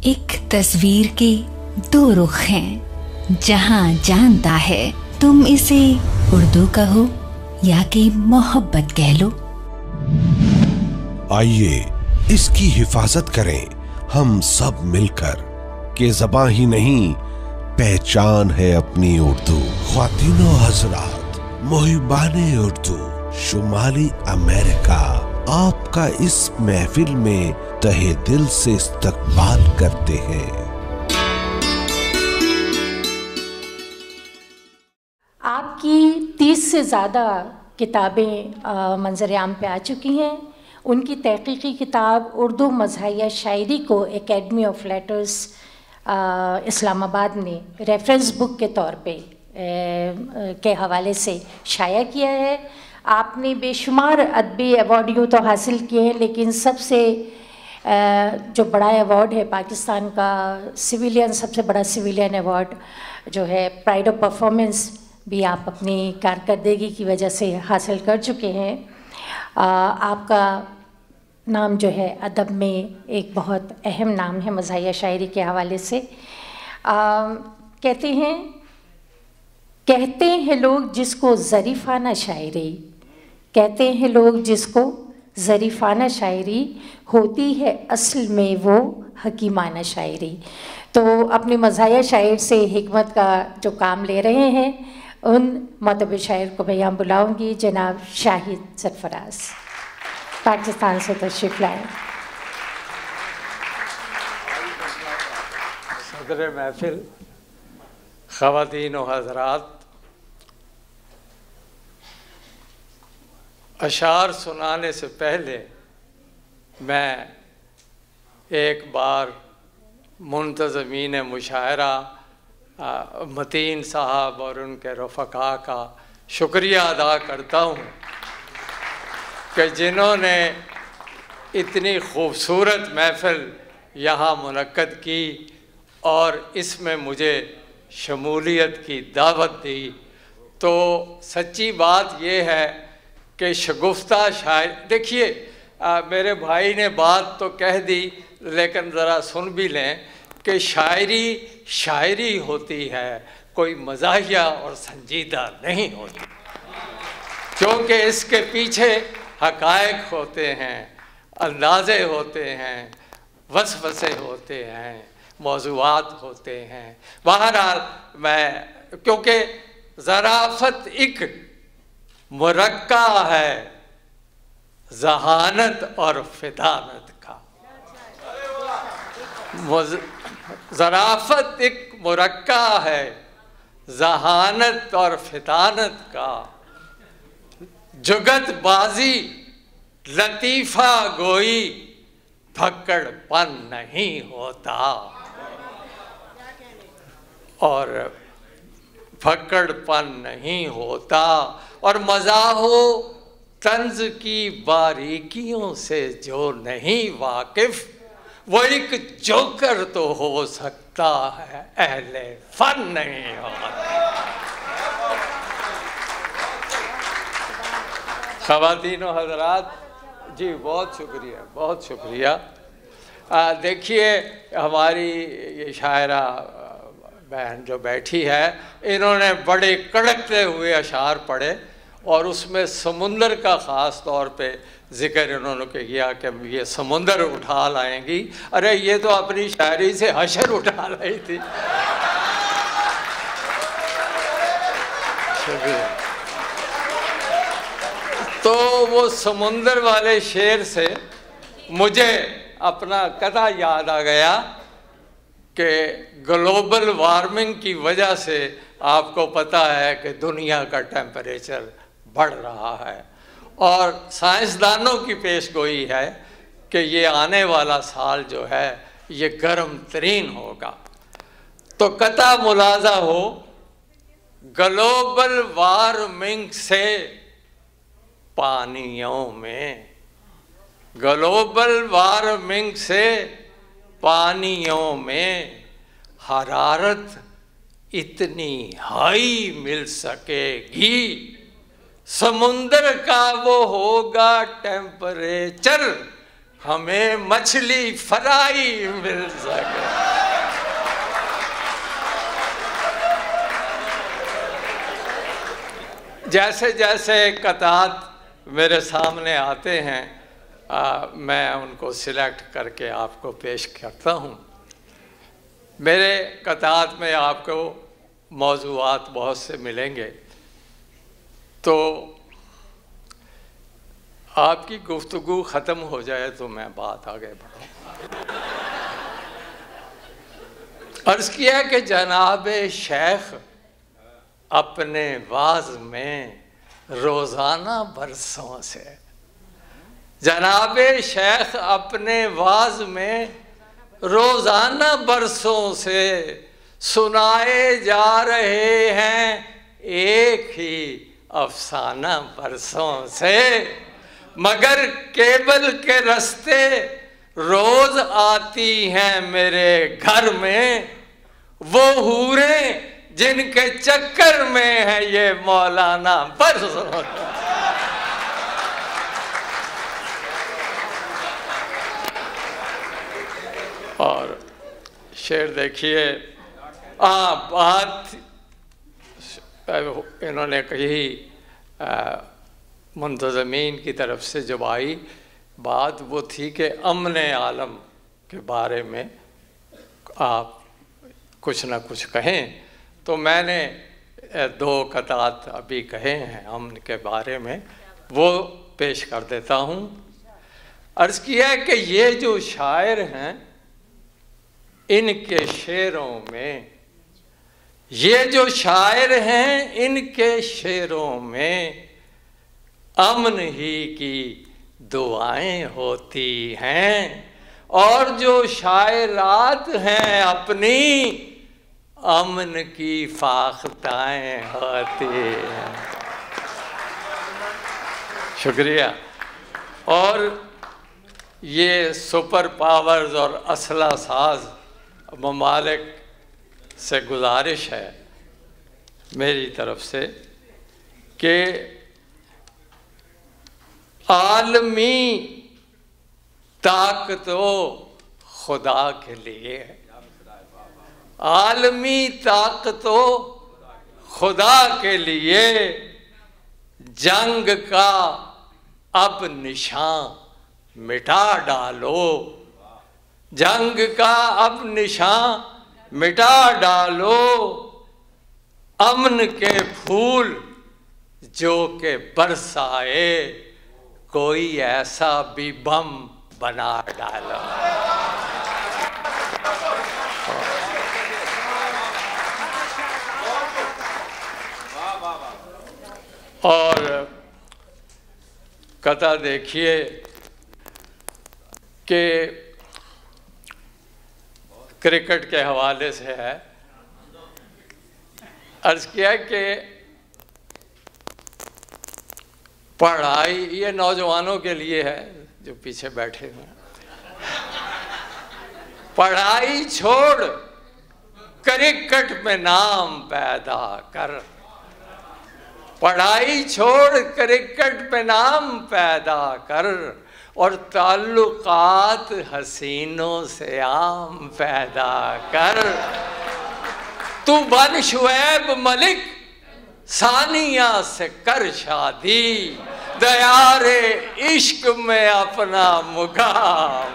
एक तस्वीर के दो रुख हैं, जहां जानता है तुम इसे उर्दू कहो या कि मोहब्बत कह लो। आइए इसकी हिफाजत करें हम सब मिलकर, के ज़बां ही नहीं पहचान है अपनी उर्दू। ख्वातीनो हजरात, मुहिबाने उर्दू शुमाली अमेरिका आपका इस महफिल में तहे दिल से इस्तकबाल करते हैं। आपकी 30 से ज़्यादा किताबें मंजर-ए-आम पे आ चुकी हैं। उनकी तहकीकी किताब उर्दू मज़ाहिया शायरी को एकेडमी ऑफ लेटर्स इस्लामाबाद ने रेफरेंस बुक के तौर पे के हवाले से शाया किया है। आपने बेशुमार अदबी अवार्ड यूँ तो हासिल किए हैं, लेकिन सबसे जो बड़ा अवार्ड है पाकिस्तान का सिविलियन, सबसे बड़ा सिविलियन अवार्ड जो है प्राइड ऑफ परफॉर्मेंस, भी आप अपनी कारकर्दगी की वजह से हासिल कर चुके हैं। आपका नाम जो है अदब में एक बहुत अहम नाम है मज़ाहिया शायरी के हवाले से। कहते हैं लोग जिसको ज़रीफ़ाना शायरी, कहते हैं लोग जिसको ज़रीफ़ाना शायरी, होती है असल में वो हकीमाना शायरी। तो अपनी मज़ाहिया शायर से हिकमत का जो काम ले रहे हैं, उन मतबे शायर को मैं यहाँ बुलाऊँगी, जनाब शाहिद सरफराज पाकिस्तान से तशरीफ़ लाए। सदर महफिल, ख़वातीन व हज़रात, अशार सुनाने से पहले मैं एक बार मुंतज़मीन मुशायरा मतीन साहब और उनके रफ़क़ा का शुक्रिया अदा करता हूँ कि जिन्होंने इतनी खूबसूरत महफ़िल यहाँ मुनक्कद की और इसमें मुझे शमूलियत की दावत दी। तो सच्ची बात ये है कि शगुफ्ता शायर, देखिए मेरे भाई ने बात तो कह दी, लेकिन ज़रा सुन भी लें कि शायरी शायरी होती है, कोई मज़ाहिया और संजीदा नहीं होती, क्योंकि इसके पीछे हक़ाइक़ होते हैं, अंदाज़े होते हैं, वसवसे होते हैं, मौज़ूआत होते हैं। बहरहाल मैं, क्योंकि ज़राफ़त एक मुरक्का है ज़हानत और फिदानत का, ज़राफ़त एक मुरक्का है ज़हानत और फिदानत का, जुगतबाजी लतीफ़ा गोई भक्कड़पन नहीं होता, और भक्कड़पन नहीं होता, और मज़ाहो तंज़ की बारीकियों से जो नहीं वाकिफ़, वो एक जोकर तो हो सकता है, अहले फन नहीं होता। ख़वातीन व हज़रात जी, बहुत शुक्रिया, बहुत शुक्रिया। देखिए हमारी ये शायरा बहन जो बैठी है, इन्होंने बड़े कड़कते हुए अशार पढ़े और उसमें समुंदर का ख़ास तौर पे ज़िक्र इन्होंने किया कि ये समुंदर उठा लाएंगी। अरे ये तो अपनी शायरी से हशर उठा लाई थी। तो वो समुंदर वाले शेर से मुझे अपना कथा याद आ गया कि ग्लोबल वार्मिंग की वजह से आपको पता है कि दुनिया का टेम्परेचर बढ़ रहा है, और साइंसदानों की पेशगोई है कि ये आने वाला साल जो है ये गर्म तरीन होगा। तो कता मुलाजा हो, ग्लोबल वार्मिंग से पानियों में, ग्लोबल वार्मिंग से पानियों में हरारत इतनी हाई मिल सकेगी, समुंदर का वो होगा टेम्परेचर हमें मछली फ्राई मिल सके। जैसे जैसे कतात मेरे सामने आते हैं मैं उनको सिलेक्ट करके आपको पेश करता हूँ। मेरे कतात में आपको मौज़ूआत बहुत से मिलेंगे, तो आपकी गुफ्तगू ख़त्म हो जाए तो मैं बात आगे बढ़ाऊँ। अर्ज़ किया कि जनाब शेख अपने वाज में रोज़ाना बरसों से, जनाब शेख अपने वाज में रोज़ाना बरसों से सुनाए जा रहे हैं एक ही अफसाना बरसों से, मगर केबल के रास्ते रोज आती हैं मेरे घर में वो हूरें जिनके चक्कर में है ये मौलाना बरसों। और शेर देखिए, बात इन्होंने कही मुंतज़मीन की तरफ से जब आई, बात वो थी कि अमन आलम के बारे में आप कुछ ना कुछ कहें, तो मैंने दो कतात अभी कहे हैं अमन के बारे में, वो पेश कर देता हूँ। अर्ज़ किया कि ये जो शायर हैं इनके शेरों में, ये जो शायर हैं इनके शेरों में अमन ही की दुआएं होती हैं, और जो शायरात हैं अपनी अमन की फाख्ताएं होती हैं। शुक्रिया। और ये सुपर पावर्स और असला साज ममालिक से गुजारिश है मेरी तरफ से कि आलमी ताकतों खुदा के लिए, आलमी ताकतों खुदा के लिए जंग का अब निशान मिटा डालो, जंग का अब निशान मिटा डालो, अमन के फूल जो के बरसाए कोई ऐसा भी बम बना डालो। और कथा देखिए कि क्रिकेट के हवाले से है। अर्ज़ किया कि पढ़ाई, ये नौजवानों के लिए है जो पीछे बैठे हुए हैं, पढ़ाई छोड़ क्रिकेट में नाम पैदा कर, पढ़ाई छोड़ क्रिकेट में नाम पैदा कर, और ताल्लुकात हसीनों से आम पैदा कर। तू बन शुएब मलिक सानिया से कर शादी, दयारे इश्क में अपना मुकाम।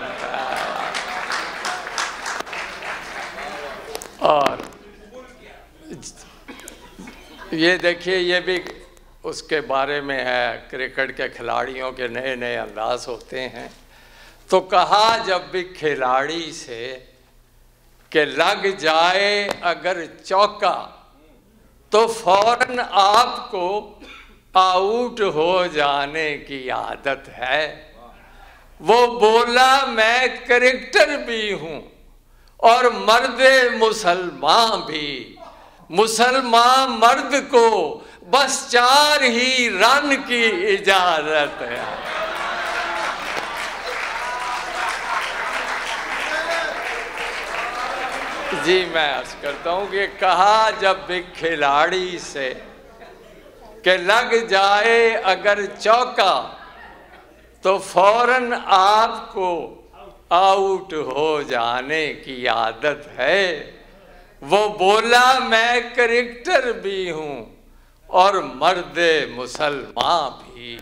और ये देखिए, ये भी उसके बारे में है, क्रिकेट के खिलाड़ियों के नए नए अंदाज होते हैं। तो कहा जब भी खिलाड़ी से कि लग जाए अगर चौका तो फौरन आपको आउट हो जाने की आदत है। वो बोला मैं क्रिकेटर भी हूँ और मर्दे मुसलमान भी, मुसलमान मर्द को बस 4 ही रन की इजाजत है। जी मैं अर्ज करता हूँ कि कहा जब भी खिलाड़ी से कि लग जाए अगर चौका तो फौरन आपको आउट हो जाने की आदत है। वो बोला मैं करेक्टर भी हूँ और मर्द मुसलमान भी।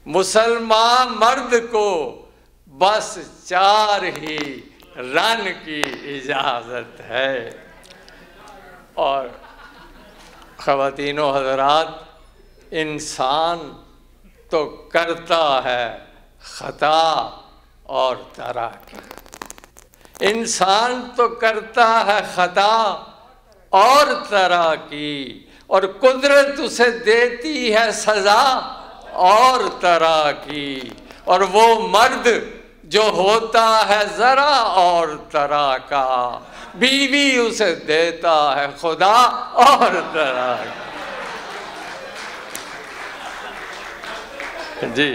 मुसलमान मर्द को बस 4 ही रन की इजाज़त है। और ख़वातीनो हज़रात, इंसान तो करता है ख़ता और तराकी। इंसान तो करता है ख़ता और तराकी, और कुदरत उसे देती है सज़ा और तराकी। और वो मर्द जो होता है ज़रा और तरा का, बीवी उसे देता है खुदा और तरा का। जी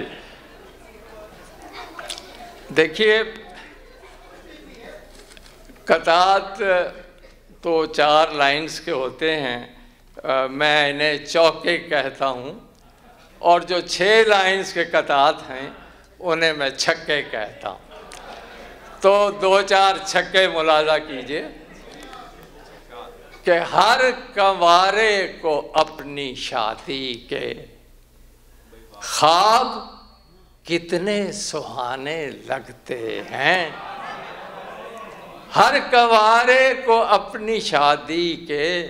देखिए, कतात तो 4 लाइंस के होते हैं, मैं इन्हें चौके कहता हूँ, और जो 6 लाइंस के कतात हैं उन्हें मैं छक्के कहता हूँ। तो 2-4 छक्के मुलाजा कीजिए कि हर कंवारे को अपनी शादी के ख्वाब कितने सुहाने लगते हैं। हर कंवारे को अपनी शादी के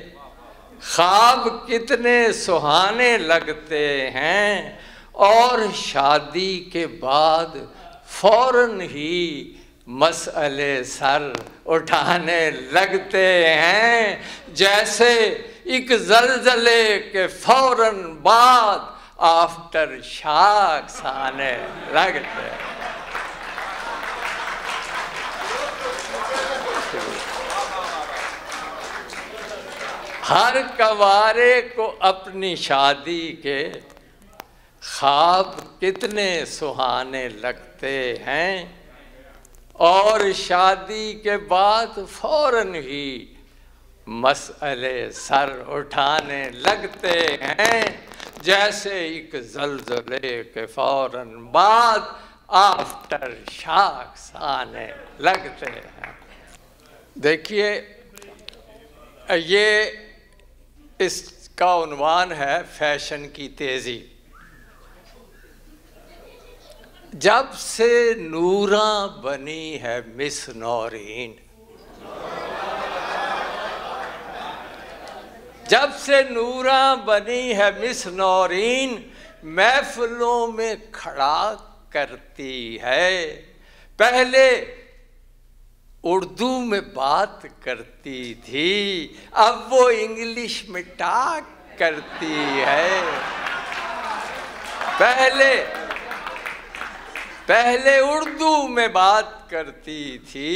ख्वाब कितने सुहाने लगते हैं, और शादी के बाद फौरन ही मसले सर उठाने लगते हैं। जैसे एक ज़लज़ले के फौरन बाद आफ्टर शॉक्स आने लगते हैं। हर कंवारे को अपनी शादी के ख्वाब कितने सुहाने लगते हैं, और शादी के बाद फौरन ही मसले सर उठाने लगते हैं। जैसे एक ज़लज़ले के फौरन बाद आफ्टर शॉक्स आने लगते हैं। देखिए, ये इसका उन्वान है फैशन की तेज़ी। जब से नूरा बनी है मिस नौरीन, जब से नूरा बनी है मिस नौरीन, महफिलों में खड़ा करती है। पहले उर्दू में बात करती थी, अब वो इंग्लिश में टॉक करती है। पहले उर्दू में बात करती थी,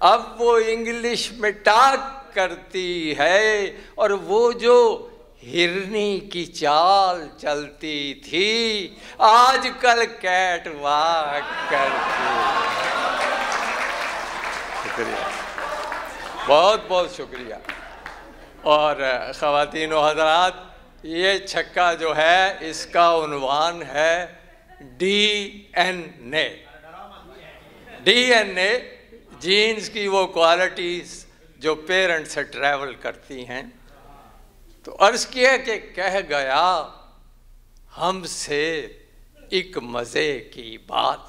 अब वो इंग्लिश में टॉक करती है। और वो जो हिरनी की चाल चलती थी, आजकल कैट वॉक करती है। शुक्रिया, बहुत बहुत शुक्रिया। और ख़वातीनो हज़रात, ये छक्का जो है इसका उन्वान है DNA। DNA जीन्स की वो क्वालिटीज़ जो पेरेंट्स से ट्रैवल करती हैं। तो अर्ज़ किया कि कह गया हमसे एक मज़े की बात,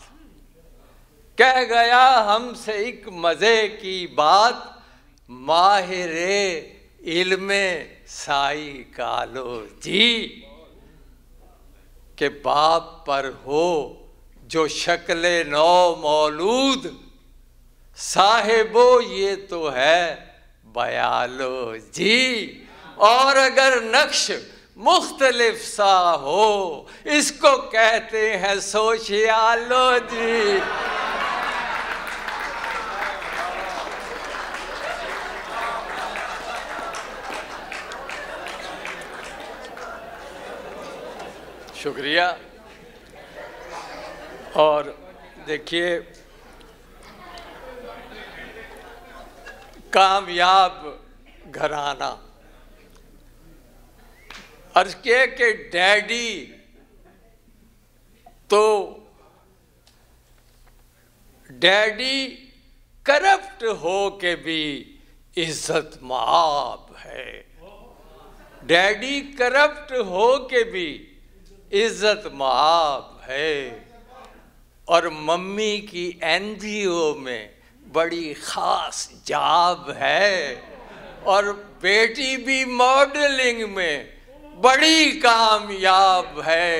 कह गया हमसे एक मज़े की बात, माहिरे इल्मे साइकोलॉजी के बाप पर हो जो शक्ल नौ मौलूद, साहिबो ये तो है बायोलॉजी। और अगर नक्श मुख्तलिफ सा हो, इसको कहते हैं सोशियोलॉजी। शुक्रिया। और देखिए, कामयाब घराना, अर्ज़ किया कि डैडी तो डैडी करप्ट हो के भी इज्जत माब है। डैडी करप्ट हो के भी इज्जत माब है। और मम्मी की एनजीओ में बड़ी खास जॉब है। और बेटी भी मॉडलिंग में बड़ी कामयाब है।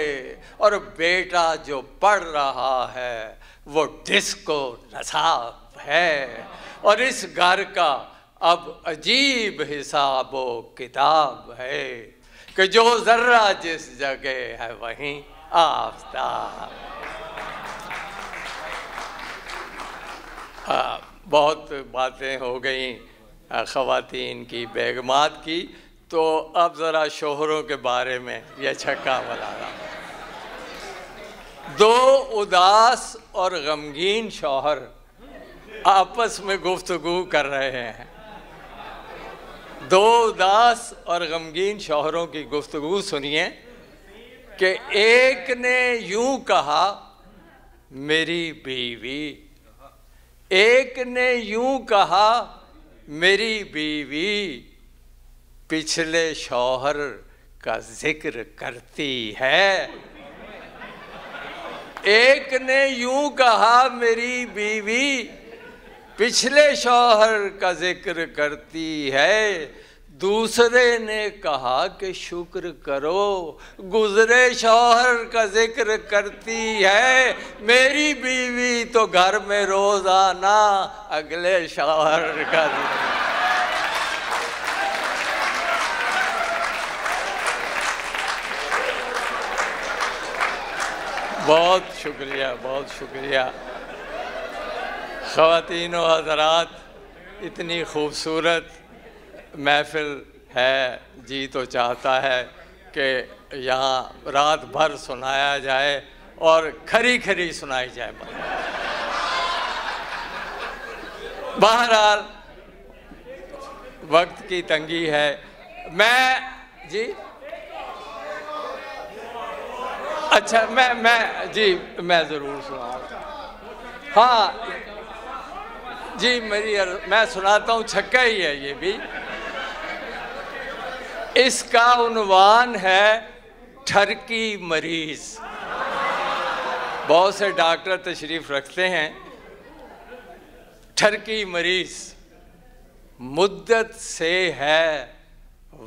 और बेटा जो पढ़ रहा है वो डिस्को नसाब है। और इस घर का अब अजीब हिसाबो किताब है कि जो जर्रा जिस जगह है वहीं आफताब। बहुत बातें हो गई ख़वातीन की, बेगमात की, तो अब ज़रा शोहरों के बारे में यह छक्का बता रहा। दो उदास और गमगीन शौहर आपस में गुफ्तगू कर रहे हैं। दो उदास और गमगीन शौहरों की गुफ्तगू सुनिए कि एक ने यूं कहा मेरी बीवी, एक ने यूं कहा मेरी बीवी पिछले शौहर का जिक्र करती है। एक ने यूं कहा मेरी बीवी पिछले शौहर का जिक्र करती है। दूसरे ने कहा कि शुक्र करो गुजरे शौहर का जिक्र करती है। मेरी बीवी तो घर में रोजाना अगले शौहर का बहुत शुक्रिया, बहुत शुक्रिया। ख़वातीनो हज़रात, इतनी खूबसूरत महफिल है, जी तो चाहता है कि यहाँ रात भर सुनाया जाए और खरी खरी सुनाई जाए। बहरहाल वक्त की तंगी है। मैं जी अच्छा मैं ज़रूर सुनाऊँगा। हाँ जी, मैं सुनाता हूँ, छक्का ही है ये भी। इसका उन्वान है ठरकी मरीज। बहुत से डॉक्टर तशरीफ रखते हैं। ठरकी मरीज मुद्दत से है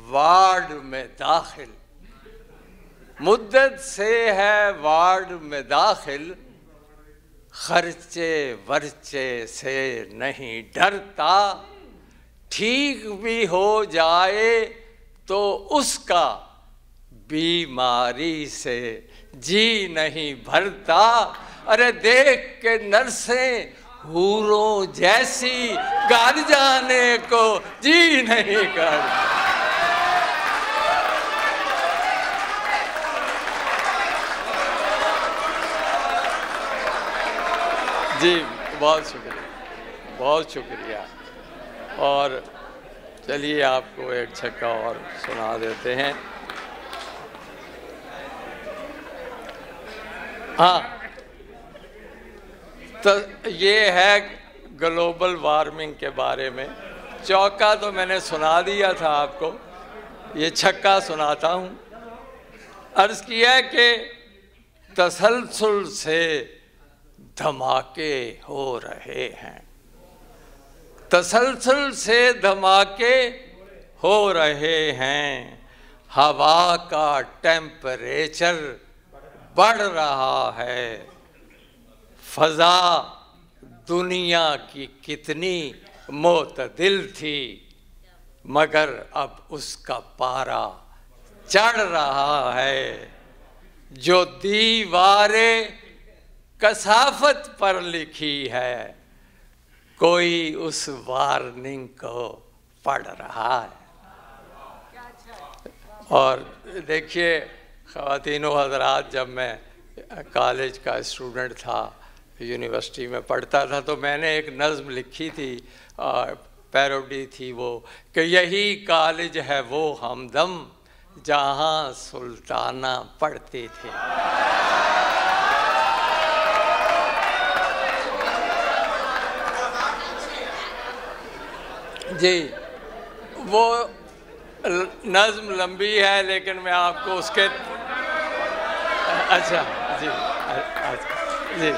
वार्ड में दाखिल, मुद्दत से है वार्ड में दाखिल, खर्चे वर्चे से नहीं डरता, ठीक भी हो जाए तो उसका बीमारी से जी नहीं भरता। अरे देख के नर्सें हूरों जैसी घर जाने को जी नहीं करता। जी बहुत शुक्रिया, बहुत शुक्रिया। और चलिए आपको एक छक्का और सुना देते हैं। हाँ, तो ये है ग्लोबल वार्मिंग के बारे में। चौका तो मैंने सुना दिया था आपको, ये छक्का सुनाता हूँ। अर्ज़ किया कि तसलसल से धमाके हो रहे हैं, तसलसल से धमाके हो रहे हैं, हवा का टेम्परेचर बढ़ रहा है, फ़ज़ा दुनिया की कितनी मोतदिल थी मगर अब उसका पारा चढ़ रहा है, जो दीवारें कसाफत पर लिखी है कोई उस वार्निंग को पढ़ रहा है। और देखिए ख़वातीनो हज़रात, जब मैं कॉलेज का स्टूडेंट था, यूनिवर्सिटी में पढ़ता था, तो मैंने एक नज़्म लिखी थी, पैरोडी थी वो, कि यही कॉलेज है वो हमदम जहाँ सुल्ताना पढ़ते थे। जी, वो नज़्म लंबी है लेकिन मैं आपको उसके अच्छा जी जी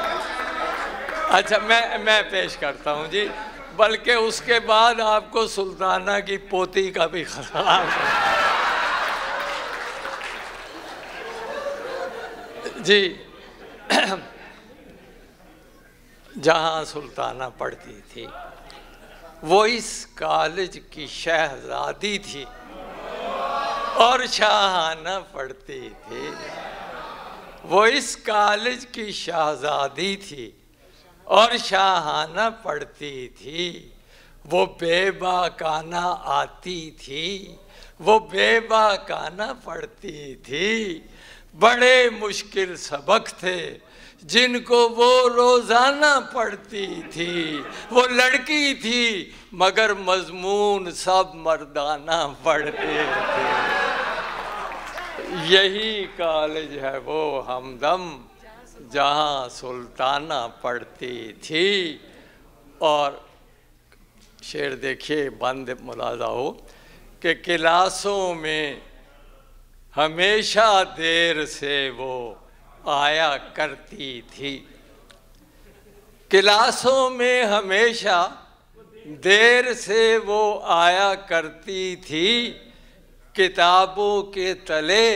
अच्छा मैं पेश करता हूँ जी, बल्कि उसके बाद आपको सुल्ताना की पोती का भी ख्याल जी। जहाँ सुल्ताना पढ़ती थी वो इस कॉलेज की शहजादी थी और शाहाना पढ़ती थी। वो इस कॉलेज की शहजादी थी और शाहाना पढ़ती थी। वो बेबाकाना आती थी, वो बेबाकाना पढ़ती थी। बड़े मुश्किल सबक थे जिनको वो रोजाना पढ़ती थी। वो लड़की थी मगर मजमून सब मर्दाना पढ़ते थे। यही कॉलेज है वो हमदम जहाँ सुल्ताना पढ़ती थी। और शेर देखिए, बंद मुलाजा हो कि क्लासों में हमेशा देर से वो आया करती थी। क्लासों में हमेशा देर से वो आया करती थी। किताबों के तले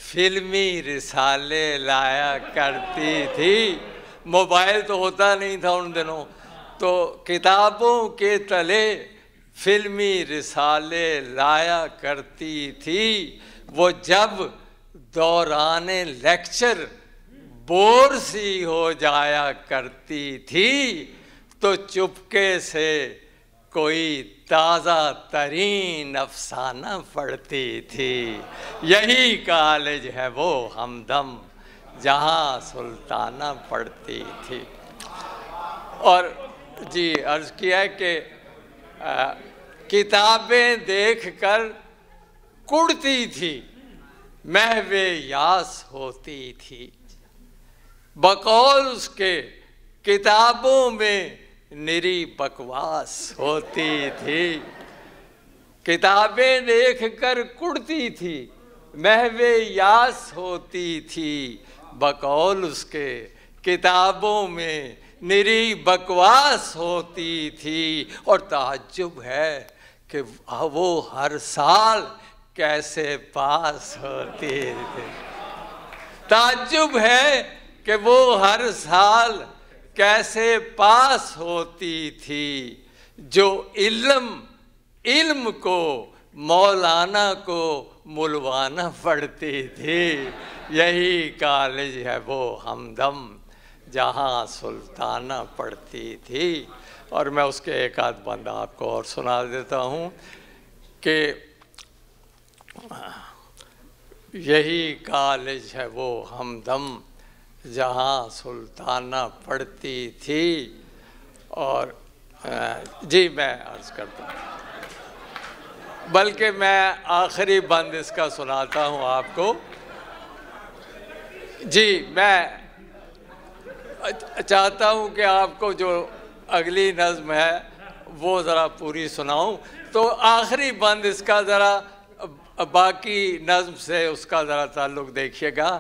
फिल्मी रिसाले लाया करती थी। मोबाइल तो होता नहीं था उन दिनों, तो किताबों के तले फिल्मी रिसाले लाया करती थी। वो जब दौराने लेक्चर बोर सी हो जाया करती थी तो चुपके से कोई ताज़ा तरीन अफसाना पढ़ती थी। यही कॉलेज है वो हमदम जहाँ सुल्ताना पढ़ती थी। और जी अर्ज़ किया कि किताबें देखकर कुढ़ती थी, महवे यास होती थी। बकौल उसके किताबों में निरी बकवास होती थी। किताबें देखकर कुढ़ती थी, महवे यास होती थी। बकौल उसके किताबों में निरी बकवास होती थी। और ताज्जुब है कि वो हर साल कैसे पास होती थी। ताज्जुब है कि वो हर साल कैसे पास होती थी। जो इल्म को मौलाना को मुलवाना पढ़ती थी। यही कॉलेज है वो हमदम जहाँ सुल्ताना पढ़ती थी। और मैं उसके एक आध बंद आपको और सुना देता हूँ कि यही कॉलेज है वो हमदम जहाँ सुल्ताना पढ़ती थी। और जी मैं अर्ज़ करता हूँ, बल्कि मैं आखिरी बंद इसका सुनाता हूँ आपको। जी मैं चाहता हूँ कि आपको जो अगली नज़्म है वो ज़रा पूरी सुनाऊँ, तो आखिरी बंद इसका ज़रा बाकी नज़्म से उसका ज़रा ताल्लुक़ देखिएगा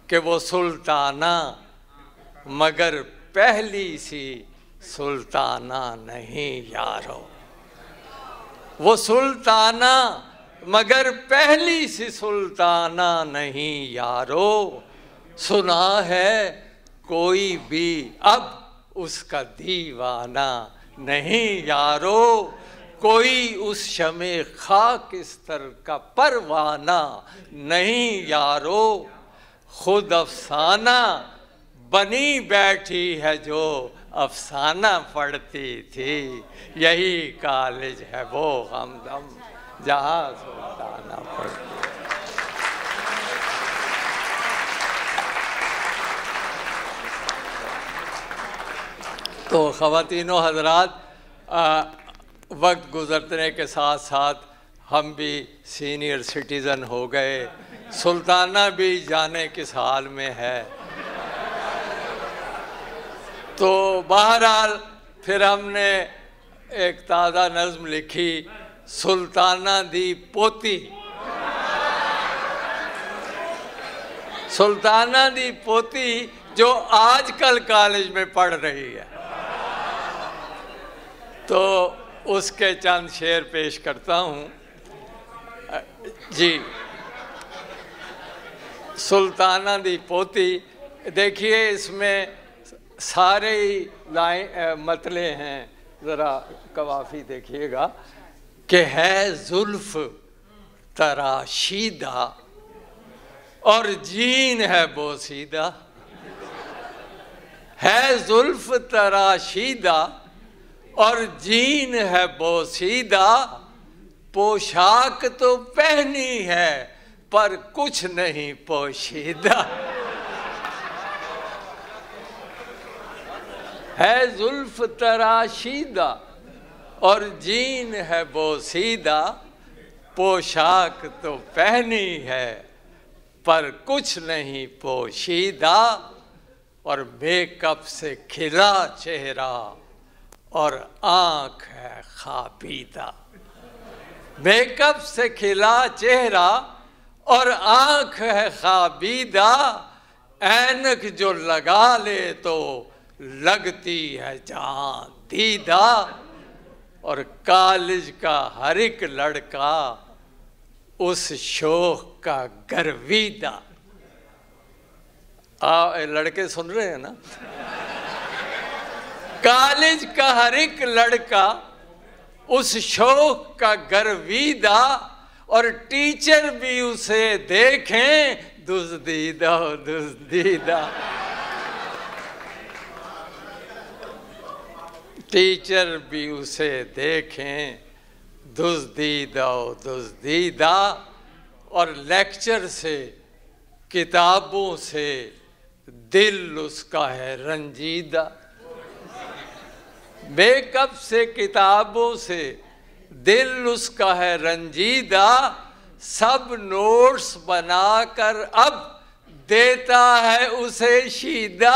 कि वो सुल्ताना मगर पहली सी सुल्ताना नहीं यारो। वो सुल्ताना मगर पहली सी सुल्ताना नहीं यारो। सुना है कोई भी अब उसका दीवाना नहीं यारो। कोई उस शमे खाकिस्तर का परवाना नहीं यारो। खुद अफसाना बनी बैठी है जो अफसाना पढ़ती थी। यही कॉलेज है वो हमदम जहाँ सुल्ताना पढ़ती। तो ख़वातीनो हज़रात, वक्त गुज़रने के साथ साथ हम भी सीनियर सिटीज़न हो गए। सुल्ताना भी जाने किस हाल में है। तो बहरहाल फिर हमने एक ताज़ा नज़्म लिखी, सुल्ताना दी पोती। सुल्ताना दी पोती जो आजकल कॉलेज में पढ़ रही है, तो उसके चंद शेर पेश करता हूँ जी। सुल्ताना दी पोती, देखिए इसमें सारे ही लाइन मतले हैं, ज़रा कवाफी देखिएगा कि है जुल्फ तराशीदा और जीन है बोसीदा। है जुल्फ तराशीदा और जीन है बोसीदा, पोशाक तो पहनी है पर कुछ नहीं पोशीदा। है जुल्फ तराशीदा और जीन है बोसीदा, पोशाक तो पहनी है पर कुछ नहीं पोशीदा, और मेकअप से खिला चेहरा और आँख है खाबीदा। मेकअप से खिला चेहरा और आँख है खाबीदा, ऐनक जो लगा ले तो लगती है जान दीदा, और कॉलेज का हर एक लड़का उस शौक का गर्वीदा। लड़के सुन रहे हैं ना? कॉलेज का हर एक लड़का उस शौक का गर्वीदा, और टीचर भी उसे देखें दुज़दीदा दुज़दीदा। टीचर भी उसे देखें दुज़दीदा दुज़दीदा, और लेक्चर से किताबों से दिल उसका है रंजीदा। मेकअप से किताबों से दिल उसका है रंजीदा, सब नोट्स बनाकर अब देता है उसे शीदा।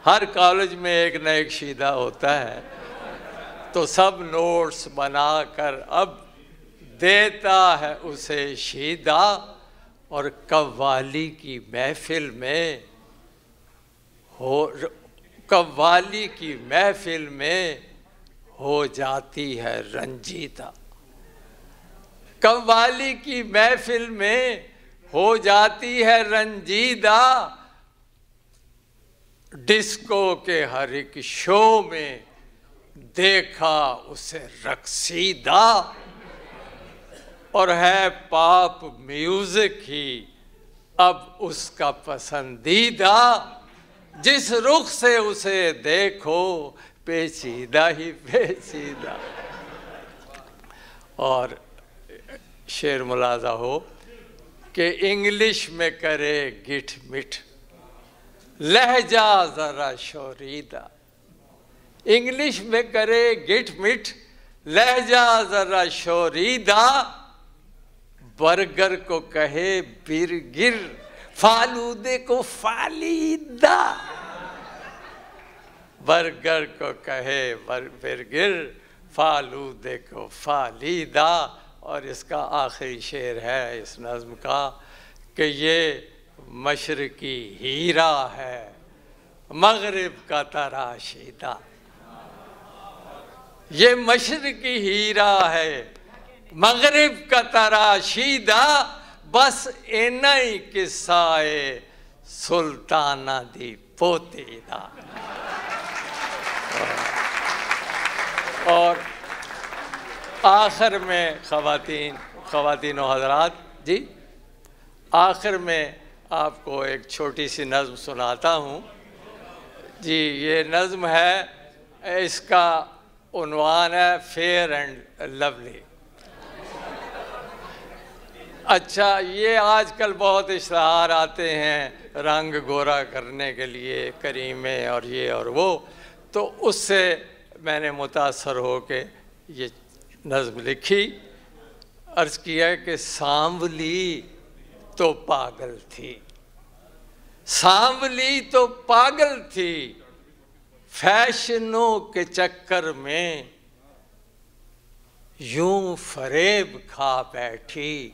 हर कॉलेज में एक न एक शीदा होता है, तो सब नोट्स बनाकर अब देता है उसे शीदा, और कव्वाली की महफिल में कव्वाली की महफिल में हो जाती है रंजीदा। कव्वाली की महफिल में हो जाती है रंजीदा, डिस्को के हर एक शो में देखा उसे रक्सीदा, और है पॉप म्यूजिक ही अब उसका पसंदीदा, जिस रुख से उसे देखो पेचीदा ही पेचीदा। और शेर मुलाजा हो कि इंग्लिश में करे गिठ मिठ, लहजा जरा शोरीदा। इंग्लिश में करे गिठ मिठ, लहजा जरा शोरीदा, बर्गर को कहे बिरगिर, फालूदे को फालीदा। बर्गर को कहे बिरगिर, फालूदे को फालीदा। और इसका आखिरी शेर है इस नज़्म का कि ये मशरकी हीरा है मगरिब का तराशीदा। ये मशरकी हीरा है मगरिब का तराशीदा, बस इना ही किस्सा है सुल्ताना दी पोती दा। और आखिर में ख़वातीन व हज़रात जी, आखिर में आपको एक छोटी सी नज़्म सुनाता हूँ जी। ये नज़्म है, इसका उन्वान है फेयर एंड लवली। अच्छा, ये आजकल बहुत इश्तहार आते हैं रंग गोरा करने के लिए, करीमे और ये और वो, तो उससे मैंने मुतासर हो के ये नज़्म लिखी। अर्ज़ किया कि सांवली तो पागल थी, सांवली तो पागल थी, फैशनों के चक्कर में यूं फरेब खा बैठी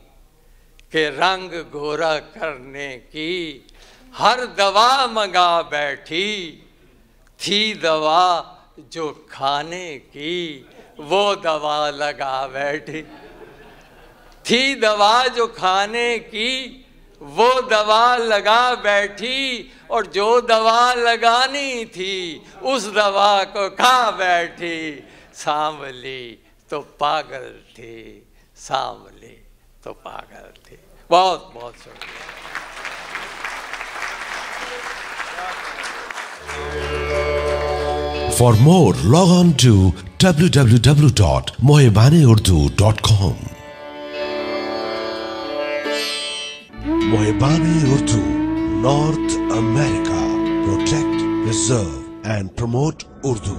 कि रंग गोरा करने की हर दवा मंगा बैठी। थी दवा जो खाने की वो दवा लगा बैठी। थी दवा जो खाने की वो दवा लगा बैठी, और जो दवा लगानी थी उस दवा को खा बैठी। सांवली तो पागल थी, सांवली तो पागल थी। बहुत बहुत शुक्रिया। For more, log on to www.mohibaneurdu.com. Mohibane Urdu, North America. Protect, preserve and promote Urdu.